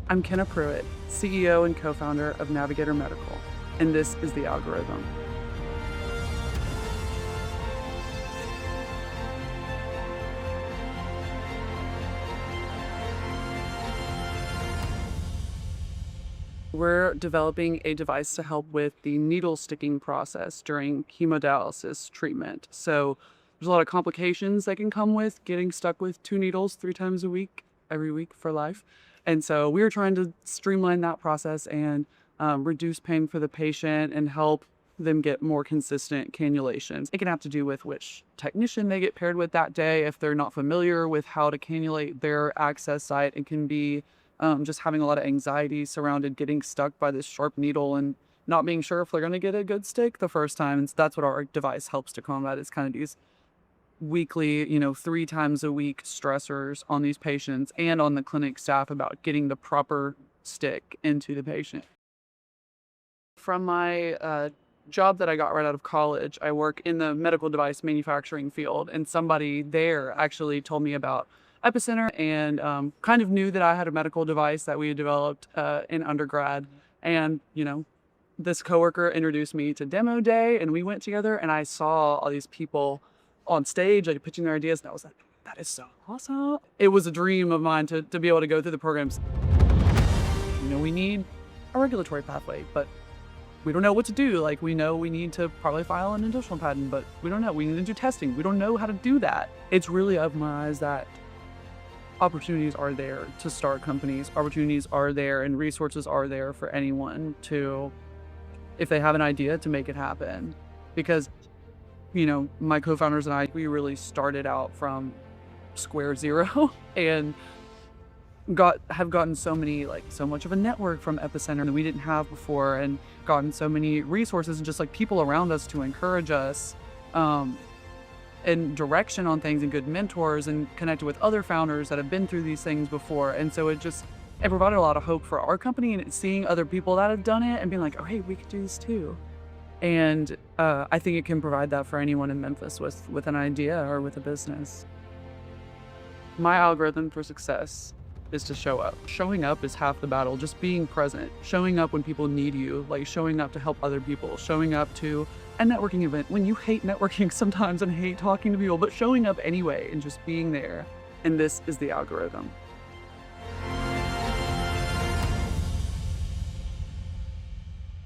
I'm Kenna Pruitt, CEO and co-founder of Navigator Medical, and this is The Algorithm. We're developing a device to help with the needle sticking process during hemodialysis treatment. So there's a lot of complications that can come with getting stuck with 2 needles 3 times a week, every week for life. And so we were trying to streamline that process and reduce pain for the patient and help them get more consistent cannulations. It can have to do with which technician they get paired with that day. If they're not familiar with how to cannulate their access site, it can be just having a lot of anxiety surrounded getting stuck by this sharp needle and not being sure if they're going to get a good stick the first time. And so that's what our device helps to combat, is kind of these weekly, 3 times a week stressors on these patients and on the clinic staff about getting the proper stick into the patient. From my job that I got right out of college, I work in the medical device manufacturing field, and somebody there actually told me about Epicenter and kind of knew that I had a medical device that we had developed in undergrad. And, this coworker introduced me to demo day, and we went together, and I saw all these people on stage, like pitching their ideas, and I was like, that is so awesome. It was a dream of mine to be able to go through the programs. We need a regulatory pathway, but we don't know what to do. Like, we know we need to probably file an additional patent, but we don't know. We need to do testing. We don't know how to do that. It's really opened my eyes that opportunities are there to start companies. Opportunities are there and resources are there for anyone to, if they have an idea, to make it happen. Because, my co-founders and I, we really started out from square zero and have gotten so much of a network from Epicenter that we didn't have before, and gotten so many resources and just people around us to encourage us and direction on things, and good mentors, and connected with other founders that have been through these things before. And so it provided a lot of hope for our company, and seeing other people that have done it and being like, oh, hey, we could do this too. And I think it can provide that for anyone in Memphis with an idea or with a business. My algorithm for success is to show up. Showing up is half the battle. Just being present. Showing up when people need you, showing up to help other people, showing up to a networking event when you hate networking sometimes and hate talking to people, but showing up anyway and just being there. And this is The Algorithm.